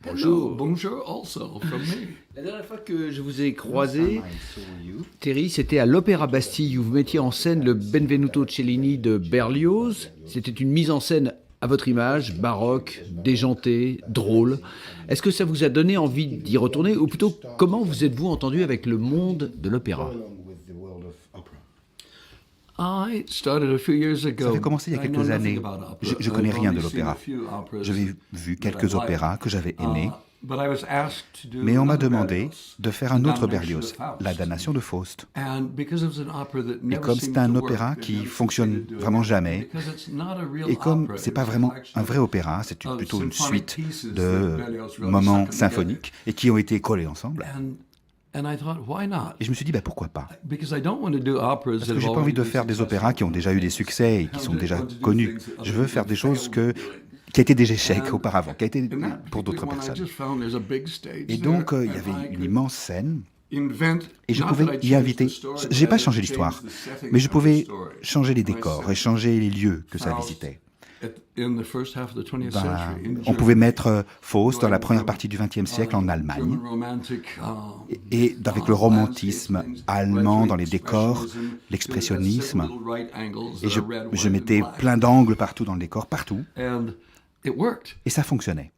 Bonjour. Bonjour also from me. La dernière fois que je vous ai croisé, Terry, c'était à l'Opéra Bastille où vous mettiez en scène le Benvenuto Cellini de Berlioz. C'était une mise en scène à votre image, baroque, déjantée, drôle. Est-ce que ça vous a donné envie d'y retourner ou plutôt comment vous êtes-vous entendu avec le monde de l'opéra? Ça Ça fait commencer il y a quelques années. Je ne connais rien de l'opéra. J'avais vu quelques opéras que j'avais aimés, mais on m'a demandé de faire un autre Berlioz, La damnation de Faust. Et comme c'est un opéra qui fonctionne vraiment jamais, et comme c'est pas vraiment un vrai opéra, c'est plutôt une suite de moments symphoniques et qui ont été collés ensemble, et je me suis dit, pourquoi pas? Parce que j'ai pas envie de faire des opéras qui ont déjà eu des succès et qui sont déjà connus. Je veux faire des choses qui étaient des échecs auparavant, qui a été pour d'autres personnes. Et donc, il y avait une immense scène, et je pouvais y inviter. J'ai pas changé l'histoire, mais je pouvais changer les décors et changer les lieux que ça visitait. On pouvait mettre Faust dans la première partie du XXe siècle en Allemagne, et avec le romantisme allemand dans les décors, l'expressionnisme, et je mettais plein d'angles partout dans le décor, partout, et ça fonctionnait.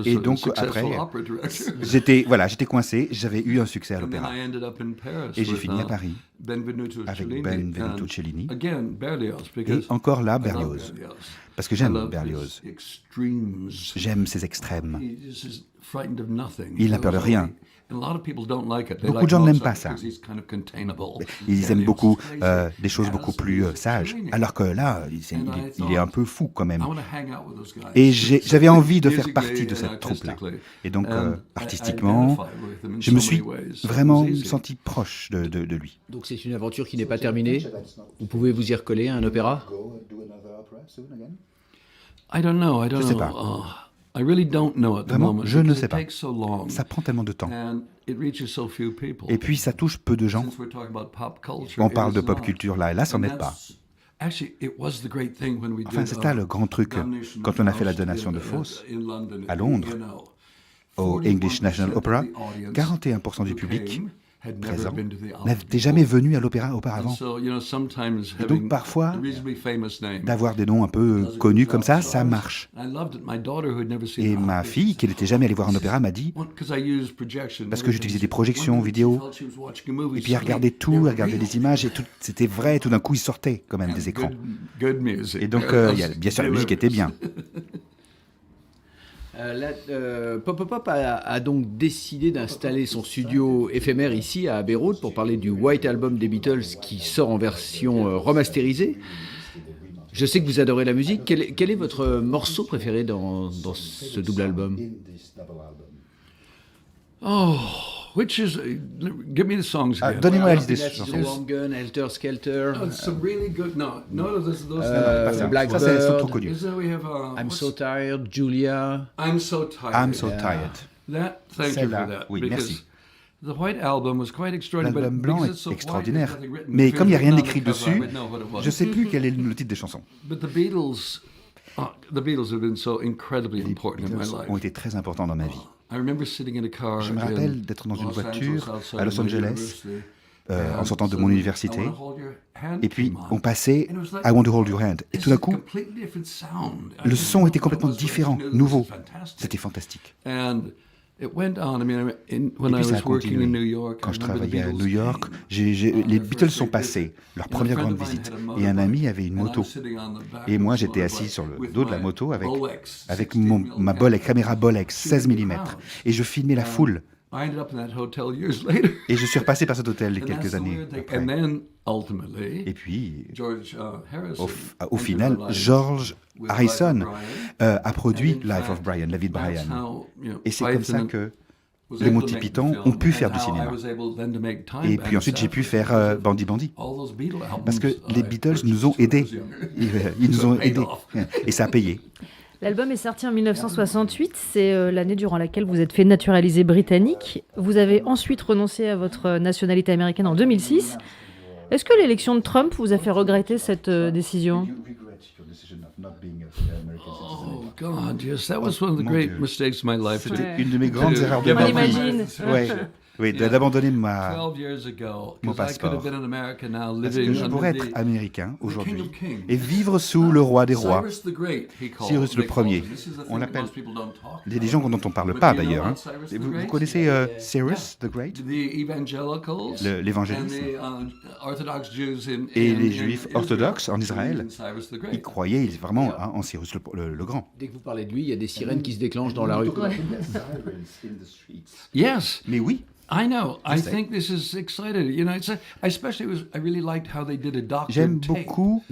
Et donc après, j'étais coincé, j'avais eu un succès à l'opéra. Et j'ai fini à Paris avec Benvenuto Cellini. Et encore là, Berlioz. Parce que j'aime Berlioz. J'aime ses extrêmes. Il n'a peur de rien. Beaucoup de gens n'aiment pas ça. Ils aiment beaucoup des choses beaucoup plus sages. Alors que là, il est un peu fou quand même. Et j'avais envie de faire partie de cette troupe-là. Et donc, artistiquement, je me suis vraiment senti proche de lui. Donc c'est une aventure qui n'est pas terminée. Vous pouvez vous y recoller à un opéra? Je ne sais pas. Vraiment, je ne sais pas. Ça prend tellement de temps. Et puis, ça touche peu de gens. On parle de pop culture là, et là, ça n'en est pas. Enfin, c'est ça le grand truc. Quand on a fait la donation de Faust à Londres, au English National Opera, 41% du public présent n'était jamais venu à l'opéra auparavant. Et donc parfois, d'avoir des noms un peu connus comme ça marche. Et ma fille, qui n'était jamais allée voir un opéra, m'a dit, parce que j'utilisais des projections vidéo, et puis elle regardait tout, elle regardait les images, et tout, c'était vrai, tout d'un coup il sortait quand même des écrans. Et donc, bien sûr, la musique était bien. Pop a donc décidé d'installer son studio éphémère ici à Abbey Road pour parler du White Album des Beatles qui sort en version remasterisée. Je sais que vous adorez la musique. Quel est votre morceau préféré dans ce double album? Give me the songs again. Donnez-moi la liste des chansons. Warm Gun, Helter Skelter, Some really good. No, those. Blackbird, Ça, c'est trop connu. I'm So Tired, Julia. I'm so tired. I'm so tired. Thank you for that. Oui, merci. The White Album was quite extraordinary. L'album blanc est extraordinaire. Mais comme il n'y a rien d'écrit dessus, je ne sais plus quel est le titre des chansons. But the Beatles have been so incredibly Les important in my Beatles life. ont été très importants dans ma vie. I remember sitting in a car. Je me rappelle d'être dans une voiture à Los Angeles, en sortant de mon suddenly, université, I wanna hold your hand et puis came on on. passait And it was like, I Want to Hold Your Hand. Et this tout d'un is a coup, completely different sound. le son était complètement It was différent, this nouveau. is fantastic. C'était fantastique. And it went on. I mean, when Et I puis ça a was working in New continué. York, Quand I je remember the travaillais à Beatles New York, came on les their Beatles first sont big passés, visit. leur And a première friend grande of mine visite. had a Et un motorbike. ami avait une And I moto. was sitting on the back Et moi, of the j'étais assis motorbike sur le with dos de la my moto Bolex avec 16 ma caméra Bolex 16 mm. Et je filmais la foule. I ended up in that hotel years later. Et je suis repassé par cet hôtel And quelques that's the années weird thing. après. And then ultimately, Et puis, George Harrison au final, entered our lives George with Harrison Life of Brian. a produit And in Life of fact, Brian, la vie de that's Brian. how, Et c'est comme ça que les Monty Python ont pu faire du cinéma. Et puis ensuite, j'ai pu faire Bandy Bandy. Parce que les Beatles nous ont aidés. Ils nous ont aidés. Et ça a payé. L'album est sorti en 1968, c'est l'année durant laquelle vous êtes fait naturaliser britannique. Vous avez ensuite renoncé à votre nationalité américaine en 2006. Est-ce que l'élection de Trump vous a fait regretter cette décision ? Oh God, yes, that was one of the great mistakes of my life. C'était une de mes grandes erreurs de On ma vie. imagine. Ouais. Oui, d'abandonner 12 mon years ago, because I could passeport. have been in America now, Parce que living je pourrais under être the américain King aujourd'hui of Kings. et vivre sous le roi des rois, Cyrus the Great, he called- Cyrus le they called Premier. him. This is the On thing that l'appelle. most people don't talk Il y a des about. gens dont on ne parle But pas do you know d'ailleurs. about Cyrus the Vous Great? connaissez Cyrus the Great? The evangelicals L'évangéliste and the Orthodox Jews in, et in- les in juifs Israel orthodoxes en Israël, believed in Cyrus the Great. ils croyaient vraiment en Cyrus le Grand. Dès que vous parlez de lui, il y a des sirènes qui se déclenchent dans la rue. Yes, Mais oui, I know. I sais. think this is excited. You know, I really liked how they did a doctored j'aime tape. beaucoup.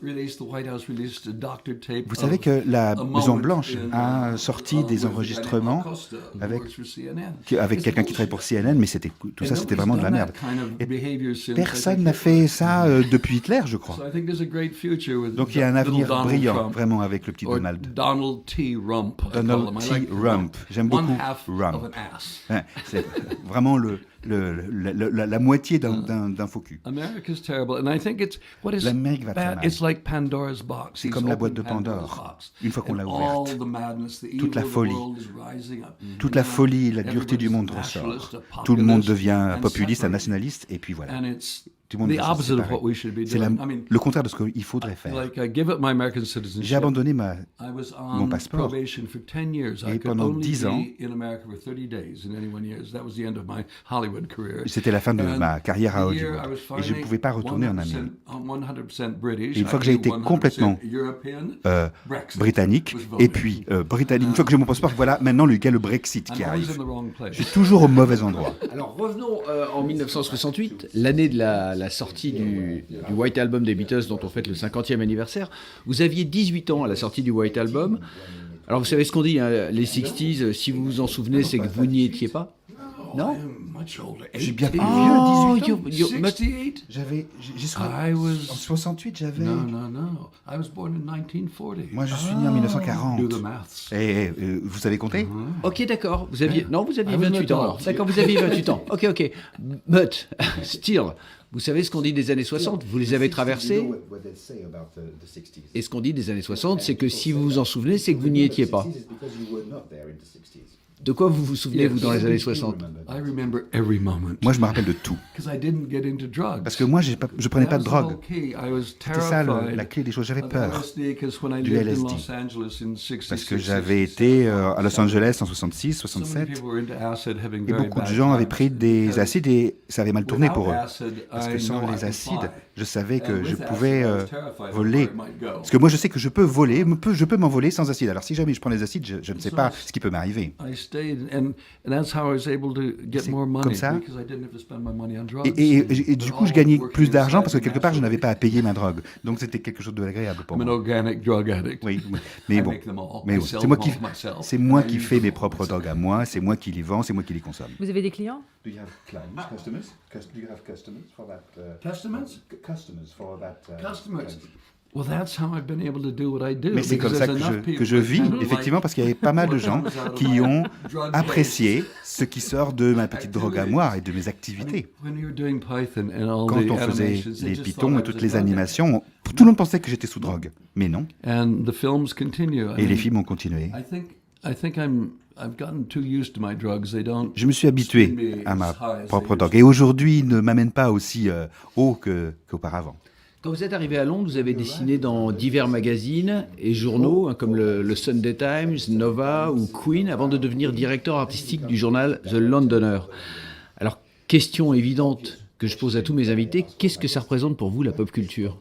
The White House released a doctored tape. Vous savez que la Maison Blanche a sorti des enregistrements avec quelqu'un qui travaille pour CNN, mais tout ça c'était vraiment de la merde. Et personne n'a fait ça depuis Hitler, je crois. Donc il y a un avenir brillant, vraiment, avec le petit Donald. Donald T. Rump. Donald T. Rump. J'aime beaucoup Rump. Ouais, c'est vraiment la moitié d'un faux cul. America's terrible, and I think L'Amérique va très bad. mal. It's like Pandora's box. C'est comme la boîte de Pandore. Une fois qu'on l'a ouverte, toute la folie, toute la folie et la dureté du monde ressort. Tout le monde devient un populiste, un nationaliste, et puis voilà. Tout le monde va se séparer. C'est le contraire de ce qu'il faudrait faire. J'ai abandonné mon passeport et pendant 10 ans, c'était la fin de ma carrière à Hollywood et je ne pouvais pas retourner en Amérique. Et une fois que j'ai été complètement britannique, et puis britannique, une fois que j'ai mon passeport, voilà maintenant il y a le Brexit qui arrive. Je suis toujours au mauvais endroit. Alors revenons en 1968, l'année de la sortie du White Album des Beatles dont on fête le 50e anniversaire. Vous aviez 18 ans à la sortie du White Album. Alors vous savez ce qu'on dit, hein, les 60s, si vous vous en souvenez, c'est que vous n'y étiez pas. Non? Je suis bien plus Oh, vieux, 18 ans. 68? En 68, j'avais... No. I was born in 1940. Moi, je suis né en 1940. Do the maths. Et vous savez compter? Ok, d'accord. Vous aviez 28 ans. Alors. adult. D'accord, vous aviez 28 ans. Ok. But, still, vous savez ce qu'on dit des années 60? Vous les avez traversés. Et ce qu'on dit des années 60, c'est que si vous vous en souvenez, c'est que vous n'y étiez pas. De quoi vous vous souvenez, vous, dans les années 60? I remember every moment. Moi, je me rappelle de tout. Because I didn't get into drugs. Parce que moi, je prenais pas de That was the drogue. whole key. I was C'était ça terrified la clé des choses. J'avais of peur. LSD, 'cause when I du lived in LSD. Los Angeles in 66, Parce que j'avais été à Los Angeles en 66, so many 67. people were into acid, having Et very beaucoup de bad gens avaient times. pris des acides et ça avait mal tourné pour eux. Without acid, Parce I que sans know I les could acides, fly. je savais que And je with pouvais acid, I was terrified of voler. where it might go. Parce que moi, je sais que je peux voler, je peux m'envoler sans acide. Alors si jamais je prends des acides, je ne sais pas ce qui peut m'arriver. I stayed, and that's how I was able to get C'est more money, comme ça. because I didn't have to spend my money on drugs. Et du coup, je gagnais plus d'argent parce que quelque part, je n'avais pas à payer ma drogue. Donc c'était quelque chose d'agréable pour I'm an moi. organic drug addict. Oui, mais I bon, make them all. mais I bon, sell c'est moi them qui, all myself. c'est moi I qui use fais them mes all propres myself. drogues à moi, c'est moi qui les vends, c'est moi qui les consomme. Vous avez des clients? Customers. Well, that's how I've been able to do what I do. Mais c'est comme ça que je vis, effectivement, parce qu'il y avait pas mal de gens qui ont apprécié ce qui sort de ma petite drogue à moi et de mes activités. Quand on faisait les pitons et toutes les animations, tout le monde pensait que j'étais sous drogue, mais non. Et les films ont continué. Je me suis habitué à ma propre drogue. Et aujourd'hui, il ne m'amène pas aussi haut qu'auparavant. Quand vous êtes arrivé à Londres, vous avez dessiné dans divers magazines et journaux, hein, comme le Sunday Times, Nova ou Queen, avant de devenir directeur artistique du journal The Londoner. Alors, question évidente que je pose à tous mes invités, qu'est-ce que ça représente pour vous, la pop culture?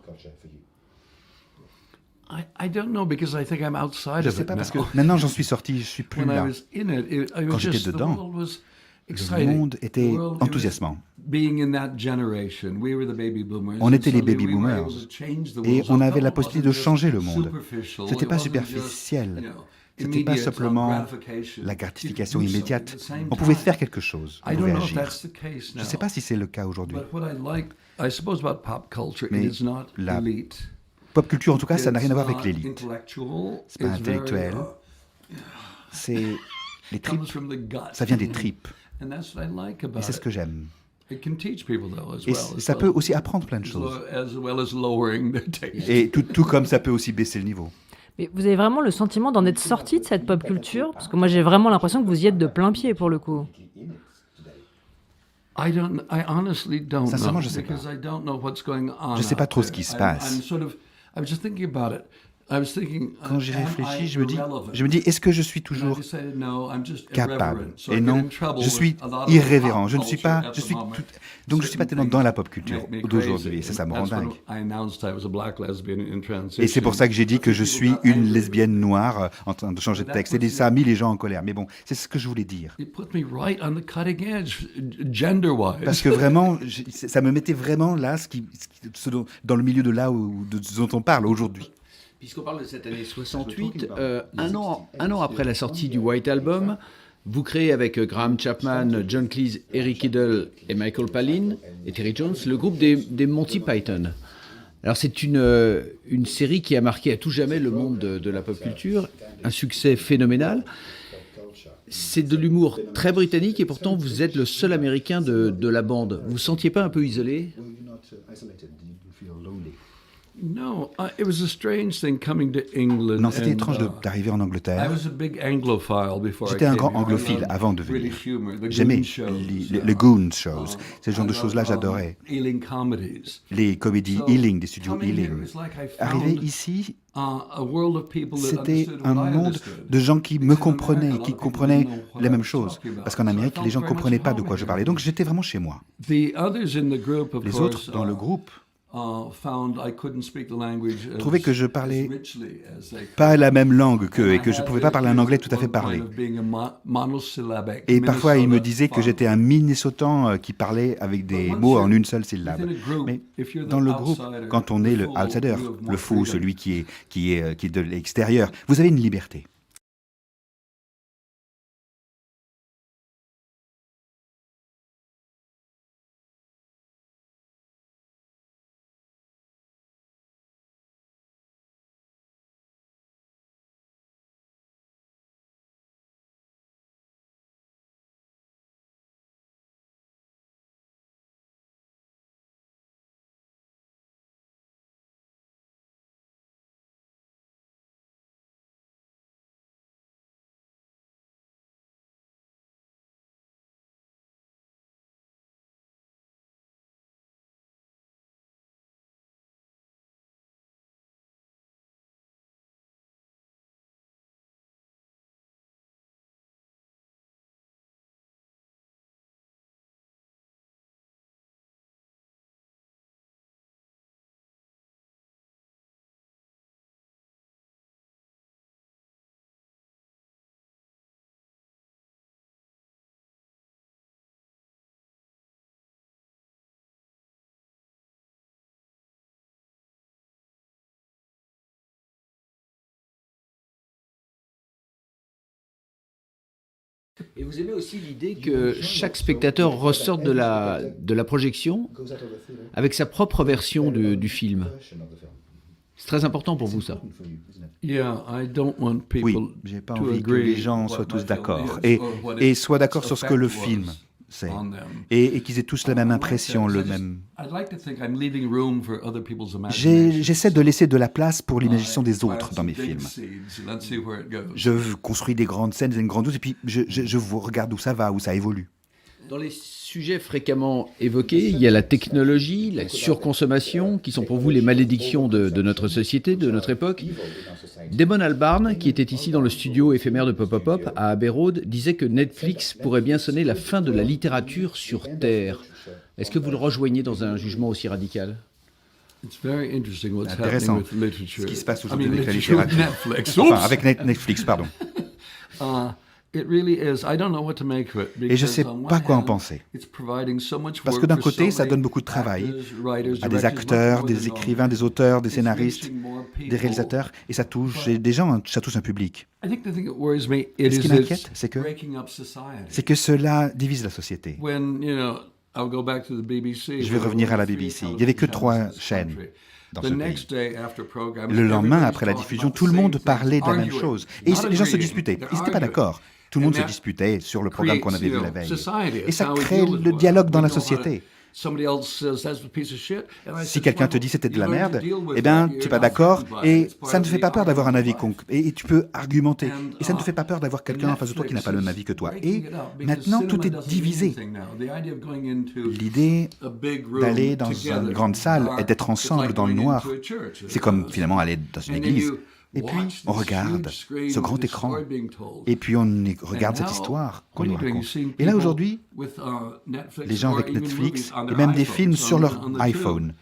Je ne sais pas, parce que maintenant j'en suis sorti, je suis plus là. Quand j'étais dedans, le monde était enthousiasmant. On était les baby boomers et on avait la possibilité de changer le monde. Ce n'était pas superficiel, ce n'était pas simplement la gratification immédiate. On pouvait faire quelque chose, on pouvait agir. Je ne sais pas si c'est le cas aujourd'hui. Mais la pop culture, en tout cas, ça n'a rien à voir avec l'élite. C'est pas intellectuel. C'est les tripes. Ça vient des tripes. Et c'est ce que j'aime. It can teach people though as Et well. ça peut aussi apprendre plein de choses. As well as lowering their taste. Et tout comme ça peut aussi baisser le niveau. Mais vous avez vraiment le sentiment d'en être sorti de cette pop culture? Parce que moi, j'ai vraiment l'impression que vous y êtes de plein pied pour le coup. I honestly don't Sincèrement, know, je sais pas. because I don't know what's going on Je sais pas out trop ce there. qui se passe. I was just thinking about it. I was thinking, Quand j'y am I réfléchis, irrelevant? je me dis, est-ce que je suis And I toujours decided, no, I'm just capable? irreverent. So Et I get non, in trouble je suis with a lot of irrévérent. pop Je ne suis culture pas, at je the suis moment. donc je suis pas tellement dans la pop culture Make me d'aujourd'hui. Et crazy. ça me rend That's when dingue. I announced I was a black lesbian in transition. Et c'est pour ça que j'ai dit que je suis une lesbienne noire en train de changer de texte. Et ça a mis les gens en colère. Mais bon, c'est ce que je voulais dire. It put me right on the cutting edge, gender-wise. Parce que vraiment, ça me mettait vraiment là, dans le milieu de là de ce dont on parle aujourd'hui. Puisqu'on parle de cette année 68, un an après la sortie du White Album, vous créez avec Graham Chapman, John Cleese, Eric Idle et Michael Palin et Terry Jones le groupe des Monty Python. Alors c'est une série qui a marqué à tout jamais le monde de la pop culture, un succès phénoménal. C'est de l'humour très britannique et pourtant vous êtes le seul Américain de la bande. Vous vous sentiez pas un peu isolé ? No, it was a strange thing coming to England. Non, c'était and, étrange d'arriver en I Angleterre. was a big Anglophile before I J'étais un came grand here. I anglophile loved avant de British venir. humor, the J'aimais Goon shows, les Goon shows. Ce genre de choses-là, I loved, j'adorais. Ealing comedies. Les comédies So, Ealing, des studios coming here, Ealing. it's like I Arrivé found, ici, a world of people that c'était understood un what I monde understood. de gens qui me Because in comprenaient, America, a qui lot of people comprenaient didn't know what les I mêmes was choses. talking about. Parce qu'en So I Amérique, felt les gens ne very much comprenaient pas de at quoi home je here. parlais. Donc j'étais vraiment chez moi. The others in the group, of Les course, autres dans le groupe found I couldn't speak the language trouvaient que je as parlais richly as they could. pas la même langue qu'eux et que je ne pouvais pas parler un anglais tout à fait parlé. Et parfois, ils me disaient que j'étais un Minnesotan qui parlait avec des mots en une seule syllabe. Mais dans le groupe, quand on est le outsider, le fou, celui qui est de l'extérieur, vous avez une liberté. Et vous aimez aussi l'idée que chaque spectateur ressorte de la projection avec sa propre version du film. C'est très important pour vous, ça. Oui, j'ai pas envie que les gens soient tous d'accord et soient d'accord sur ce que le film c'est et qu'ils aient tous la même impression, le même. J'essaie de laisser de la place pour l'imagination des autres dans mes films. Je construis des grandes scènes, une grande dose, et puis je vous regarde où ça va, où ça évolue. Dans les sujets fréquemment évoqués, il y a la technologie, la surconsommation, qui sont pour vous les malédictions de notre société, de notre époque. Damon Albarn, qui était ici dans le studio éphémère de Pop Pop Pop à Abbey Road, disait que Netflix pourrait bien sonner la fin de la littérature sur Terre. Est-ce que vous le rejoignez dans un jugement aussi radical ? C'est intéressant ce qui se passe aujourd'hui avec la littérature. Enfin, avec Netflix, pardon. Et je ne sais pas quoi en penser. Parce que d'un côté, ça donne beaucoup de travail à des acteurs, des écrivains, des auteurs, des scénaristes, des réalisateurs, et ça touche des gens, ça touche un public. Et ce qui m'inquiète, c'est que cela divise la société. Je vais revenir à la BBC. Il n'y avait que 3 chaînes dans ce pays. Le lendemain, après la diffusion, tout le monde parlait de la même chose. Et les gens se disputaient. Ils n'étaient pas d'accord. tout le monde se disputait sur le programme qu'on avait vu la veille. Et ça crée le dialogue dans la société. Si quelqu'un te dit c'était de la merde, eh bien, tu n'es pas d'accord et ça ne te fait pas peur d'avoir un avis et tu peux argumenter. Et ça ne te fait pas peur d'avoir quelqu'un en face de toi qui n'a pas le même avis que toi. Et maintenant, tout est divisé. L'idée d'aller dans une grande salle et d'être ensemble dans le noir, c'est comme finalement aller dans une église. Et puis, on regarde ce grand écran, et puis on regarde cette histoire qu'on nous raconte. Et là, aujourd'hui, les gens avec Netflix, et même des films sur leur iPhone,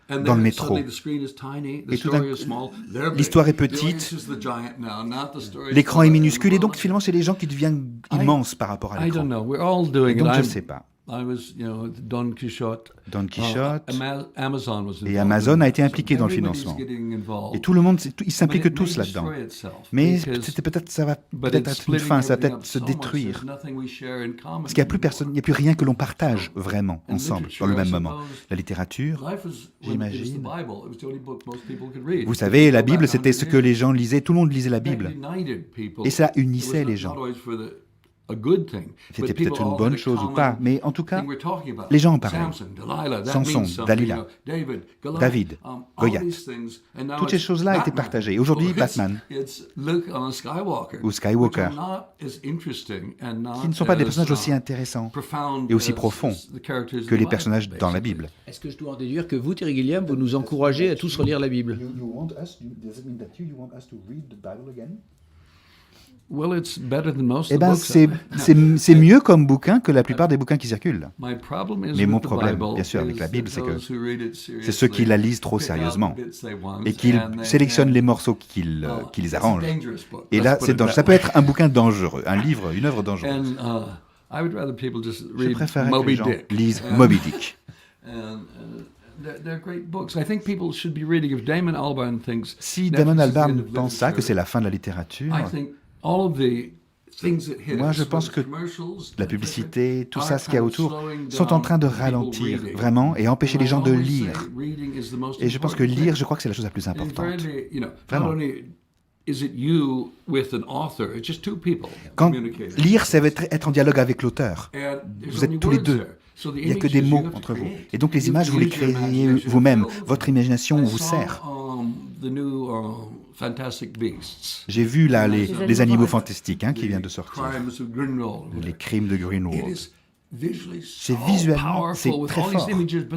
dans le métro. Et tout d'un coup, l'histoire est petite, l'écran est minuscule, et donc finalement, c'est les gens qui deviennent immenses par rapport à l'écran. Donc, je ne sais pas. Don Quichotte et Amazon a été impliqué dans le financement. Et tout le monde, ils s'impliquent tous là-dedans. Mais ça va peut-être être une fin, ça va peut-être se détruire. Parce qu'il n'y a plus personne, il n'y a plus rien que l'on partage vraiment ensemble dans le même moment. La littérature, j'imagine. Vous savez, la Bible, c'était ce que les gens lisaient. Tout le monde lisait la Bible. Et ça unissait les gens. C'était peut-être une bonne chose ou pas, mais en tout cas, les gens en parlaient. Samson, Dalila, David, Goliath. Toutes ces choses-là étaient partagées. Aujourd'hui, Batman ou Skywalker, qui ne sont pas des personnages aussi intéressants et aussi profonds que les personnages dans la Bible. Est-ce que je dois en déduire que vous, Terry Gilliam, vous nous encouragez à tous relire la Bible? Eh bien, c'est mieux comme bouquin que la plupart des bouquins qui circulent. Mais mon problème, bien sûr, avec la Bible, c'est que c'est ceux qui la lisent trop sérieusement et qu'ils sélectionnent les morceaux qui les arrangent. Et là, ça peut être un bouquin dangereux, un livre, une œuvre dangereuse. Je préférerais que les gens lisent Moby Dick. Si Damon Albarn pense ça, que c'est la fin de la littérature, moi, je pense que la publicité, tout ça, ce qu'il y a autour, sont en train de ralentir, vraiment, et empêcher les gens de lire. Et je pense que lire, je crois que c'est la chose la plus importante. Vraiment. Quand lire, ça veut être en dialogue avec l'auteur. Vous êtes tous les deux. Il n'y a que des mots entre vous. Et donc les images, vous les créez vous-même. Votre imagination vous sert. J'ai vu là les animaux fantastiques qui viennent de sortir. Les crimes de Greenwald. C'est visuellement, c'est très fort,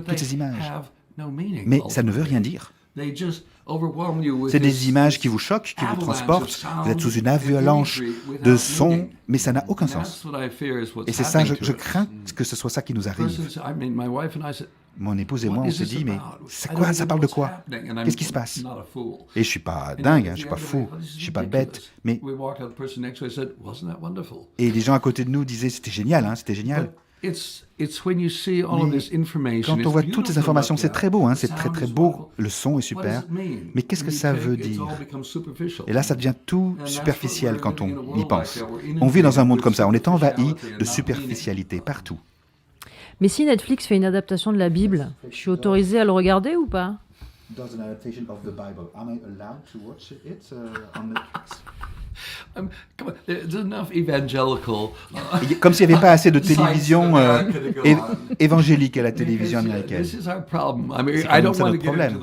toutes ces images. Mais ça ne veut rien dire. C'est des images qui vous choquent, qui vous transportent. Vous êtes sous une avalanche de sons, mais ça n'a aucun sens. Et c'est ça, je crains que ce soit ça qui nous arrive. Mon épouse et moi, on s'est dit, mais c'est quoi, ça parle de quoi? Qu'est-ce qui se passe? Et je ne suis pas dingue, je ne suis pas fou, je ne suis pas bête, mais... Et les gens à côté de nous disaient, c'était génial, c'était génial. Mais quand on voit toutes ces informations, c'est très beau, c'est très très beau, le son est super, mais qu'est-ce que ça veut dire? Et là, ça devient tout superficiel quand on y pense. On vit dans un monde comme ça, on est envahi de superficialité partout. Mais si Netflix fait une adaptation de la Bible, je suis autorisé à le regarder ou pas? Comme s'il n'y avait pas assez de télévision évangélique à la télévision américaine. C'est ça notre problème.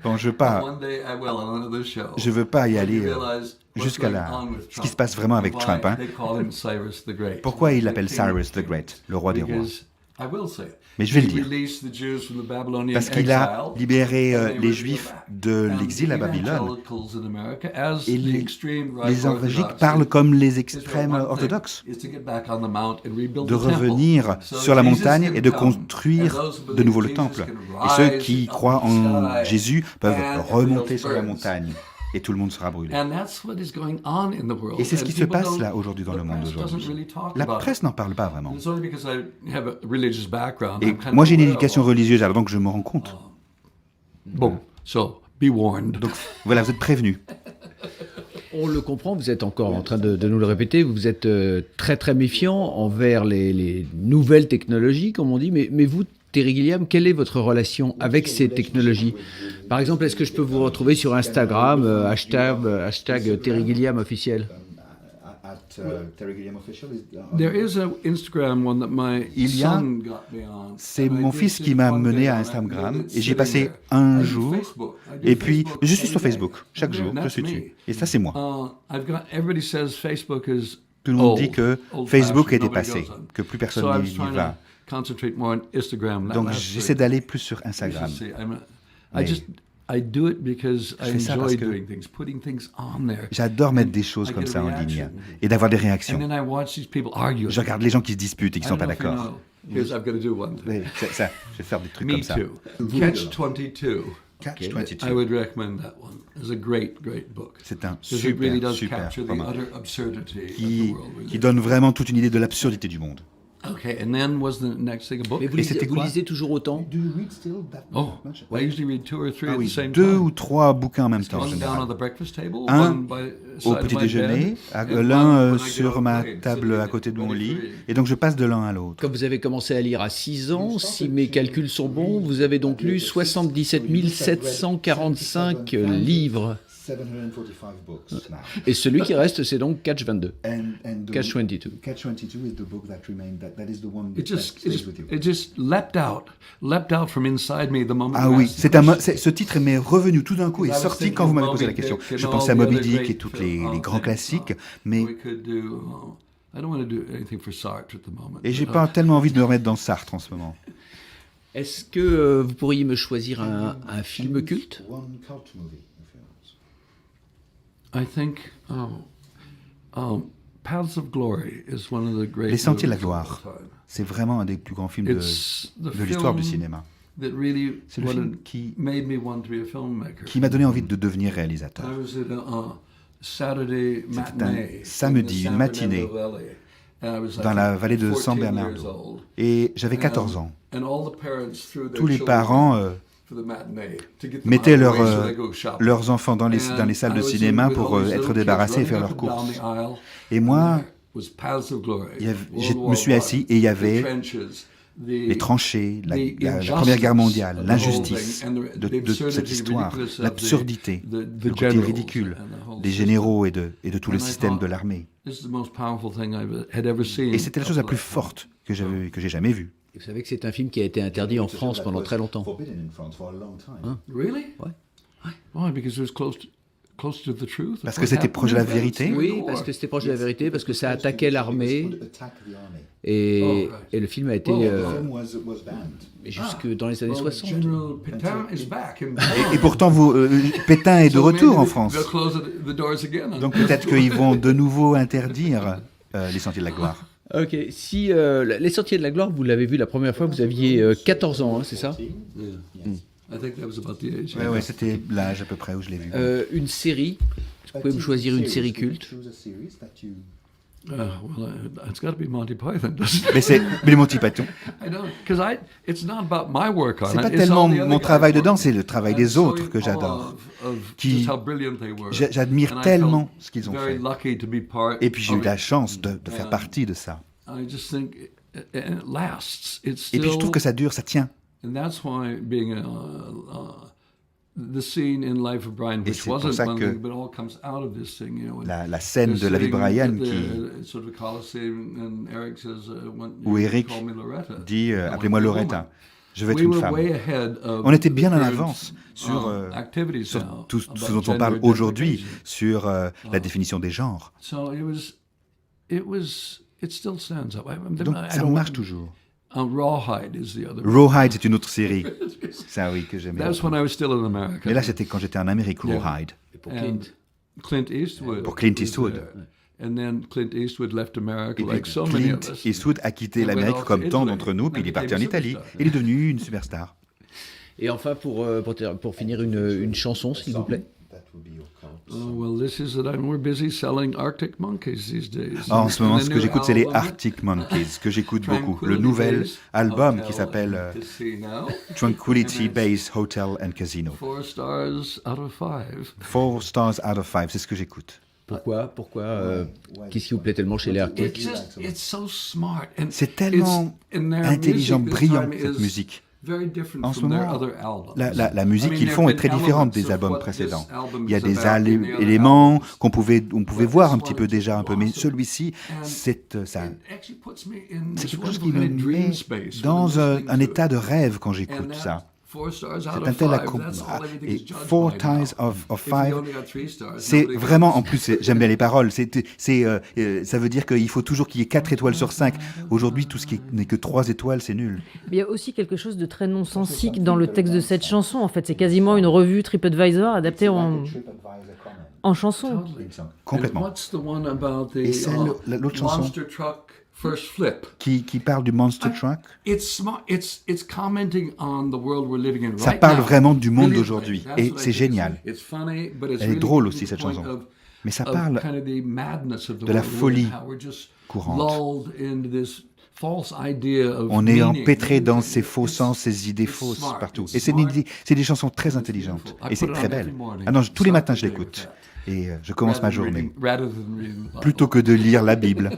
Bon, je veux pas y aller jusqu'à ce qui se passe vraiment avec Trump. Pourquoi il l'appelle Cyrus the Great, le roi des rois? Mais je vais le dire. Parce qu'il a libéré les Juifs de l'exil à Babylone. Et les évangéliques parlent comme les extrêmes orthodoxes. De revenir sur la montagne et de construire de nouveau le temple. Et ceux qui croient en Jésus peuvent remonter sur la montagne. Et tout le monde sera brûlé. Et c'est ce qui se passe là aujourd'hui dans le monde aujourd'hui. La presse n'en parle pas vraiment. Et moi j'ai une éducation religieuse, alors donc je me rends compte. Bon, donc voilà, vous êtes prévenus. On le comprend, vous êtes encore en train de nous le répéter, vous êtes très très méfiant envers les nouvelles technologies, comme on dit, mais vous, Terry Gilliam, quelle est votre relation avec ces technologies? Par exemple, est-ce que je peux vous retrouver sur Instagram, hashtag Terry Gilliam officiel? There is an Instagram one that my Il y a- son got me on. C'est And I mon did fils sit qui m'a one mené day à and I Instagram was et j'y ai sitting passé there. un I do jour. Facebook. I do Et puis, Facebook je suis sur every day. Facebook. Chaque jour, And je that's suis me. dessus. Et ça, c'est moi. Everybody says Facebook is Tout le monde old, dit que old-fashioned, Facebook est nobody dépassé, goes on. que plus personne So I was n'y trying to va. concentrate more on Instagram. Donc, j'essaie d'aller plus sur Instagram. Mais I do it because I fais ça enjoy parce que doing things, putting things on there. J'adore mettre des I choses get comme a ça en ligne reaction. et d'avoir des And réactions. then I watch these people argue. Je regarde les gens qui se disputent et qui I sont don't pas know if you d'accord. know. Here's, I've got to do one. Oui, ça, je vais faire des trucs Me comme ça. too. Catch 22. Catch I 22. would recommend that one. It's a great, great book. C'est un Because it really super, does super capture the roman utter absurdity of the qui world we qui live donne vraiment toute une idée de l'absurdité du monde. in. Okay, and then was the next thing a book? Mais vous, Et c'était vous quoi lisez toujours autant? Oh, I usually read 2 or 3 Ah at the oui, same 2 time. ou 3 bouquins en même temps. en One down général. on the breakfast table, Un one by Au side of petit my déjeuner, bed, and l'un one when I get sur up ma late, table sitting à côté de mon ready lit, to read. et donc je passe de l'un à l'autre. Quand vous avez commencé à lire à 6 ans, si mes calculs sont bons, vous avez donc lu 77 745 livres. Et celui qui reste, c'est donc Catch 22. Catch 22. It just leapt out from inside me the moment. Ah you oui, asked the question. ce titre m'est revenu tout d'un coup et sorti quand vous m'avez posé la question. Je pensais à Moby Dick et tous les grands classiques, mais We could do. I don't want to do anything for Sartre at the moment. et j'ai but, pas tellement envie de me remettre dans Sartre en ce moment. Est-ce que vous pourriez me choisir un film culte? I think Paths of Glory is one of the great. Les Sentiers de la movies of all Gloire, time. c'est vraiment un des plus grands films It's the de l'histoire du film cinéma, that really C'est le film qui made me want to be a filmmaker. m'a donné envie de devenir réalisateur. I was at a Saturday C'était un matinee samedi, in the une San matinée, Bernardino Valley, and I was, I dans la think, vallée de 14 San years Bernardo. old. Et j'avais 14 ans. And all the parents threw their Tous les children parents for the matinee to get them mettaient out of the way so they leurs, go shopping. leurs enfants dans les And salles de I was in cinéma with pour all these être little débarrassés et kids faire running leurs up and down courses. the aisle. Et moi, And there was Paths of Glory, je World me suis War assis I, et il y avait the trenches, les tranchées, la the Première Guerre mondiale, injustice of the l'injustice whole thing, and de cette absurdity, histoire, ridiculous of l'absurdité, the le côté generals ridicule and the whole des system. généraux et de tout le And I système thought, de l'armée. This is the most powerful thing I had ever seen. Et c'était la chose la up plus to that point. forte que j'ai jamais vue. Vous savez que c'est un film qui a été interdit en France pendant très longtemps. Really? Ouais. Why? Because it was close to the truth. Parce que c'était proche de la vérité. Oui, parce que c'était proche de la vérité, parce que ça attaquait l'armée. Et le film a été jusque dans les années 60. General Pétain is back. Et pourtant, Pétain est de retour en France. They'll close the doors again. Donc peut-être qu'ils vont de nouveau interdire les Sentiers de la Gloire. Ok, si Les Sentiers de la Gloire, vous l'avez vu la première fois, vous aviez 14 ans, hein, c'est ça? I think that was about the age. Ouais, c'était l'âge à peu près où je l'ai vu. Une série, vous pouvez me choisir une série culte? Well, it's got to be Monty Python, doesn't it? Mais les Monty Python, I don't, because it's not about my work on c'est it. pas it's tellement all the other mon guys' travail work. dedans, c'est le travail I'm des so autres que in j'adore. awe of Qui- just how brilliant they were. J'admire And I tellement felt ce qu'ils ont very fait. lucky to be part Et puis j'ai eu of la it. chance de faire partie de ça. I just think and it lasts. It's Et still, puis je trouve que ça dure, ça tient. and that's why being the scene in Life of Brian, Et which c'est pour wasn't ça one que thing, but all comes out of this thing, you know. La scène They're de la vie de sitting Brian at qui the sort of Colosseum, and Eric says, où you Eric call me Loretta. dit I want appelez-moi to be a Loretta, woman. je veux être We une were femme. way ahead of On était bien the en current, avance sur activities now tout ce about dont on parle gender aujourd'hui, identification. sur la définition des genres. So it still stands up. Donc ça marche toujours. Rawhide is the other. Rawhide, c'est une autre série. Ça oui, que j'aime bien. That's when I was still in America. Mais là, c'était quand j'étais en Amérique, Rawhide. Et pour And Clint. Clint Eastwood. Pour Clint was Eastwood. there. And then Clint Eastwood left America Et puis like so many Clint of us. Eastwood a quitté And went l'Amérique off comme to tant Italy. d'entre nous, puis il est And parti en became a Italie. superstar. Il est devenu une superstar. Et enfin, pour finir, une chanson, s'il vous plaît. Well, this is that we're busy selling Arctic Monkeys these days. En ce moment, And ce the que new j'écoute, c'est les album, Arctic Monkeys, que j'écoute beaucoup. Le Tranquility nouvel Base album Hotel qui s'appelle Casino. Tranquility Base Hotel and Casino. 4 stars out of 5. 4 stars out of 5, c'est ce que j'écoute. Pourquoi Qu'est-ce qui vous plaît tellement chez les Arctic? It's so smart. And C'est tellement and their intelligent, music this brillant, time cette is musique. very different En ce from their moment, other albums. la musique I mean, qu'ils there font have est très been différente des elements of albums what précédents. this album Il y a is des about in the other éléments albums. qu'on pouvait voir un petit peu déjà un peu, mais Awesome. celui-ci, And c'est it actually puts me in c'est this quelque chose wonderful qui me kind of dream met space when dans I'm listening un to état it. de rêve quand And j'écoute that ça. 4 stars out C'est of un tel 5, that's all everything is et judged Four by Ties now. of If you Five, only got 3 stars, c'est nobody vraiment, cares. en plus, j'aime bien les paroles, ça veut dire qu'il faut toujours qu'il y ait 4 étoiles sur 5. Aujourd'hui, tout ce qui n'est que 3 étoiles, c'est nul. Mais il y a aussi quelque chose de très non-sensique dans le texte de cette chanson. En fait, c'est quasiment une revue TripAdvisor adaptée en chanson. Complètement. And what's the one about the Et l'autre chanson monster truck first flip? qui parle du Monster Truck, It's smart. It's commenting on the world we're living in right ça parle now. vraiment du monde Really, d'aujourd'hui. that's Et what I c'est think. génial. It's funny, but it's Elle est really drôle to aussi, the cette point chanson. of- Mais ça of parle kind of the madness of the de la world we're in, folie how we're just courante. lulled into this false idea of On est meaning. empêtré dans It's- ces faux sens, ces idées it's fausses smart. partout. It's Et smart. c'est des chansons très intelligentes. beautiful. I Et c'est put it très on belle. every morning. Ah non, tous les matins, je Start the day l'écoute. with Et je commence ma rather than journée. reading- rather than reading the Bible. Plutôt que de lire la Bible.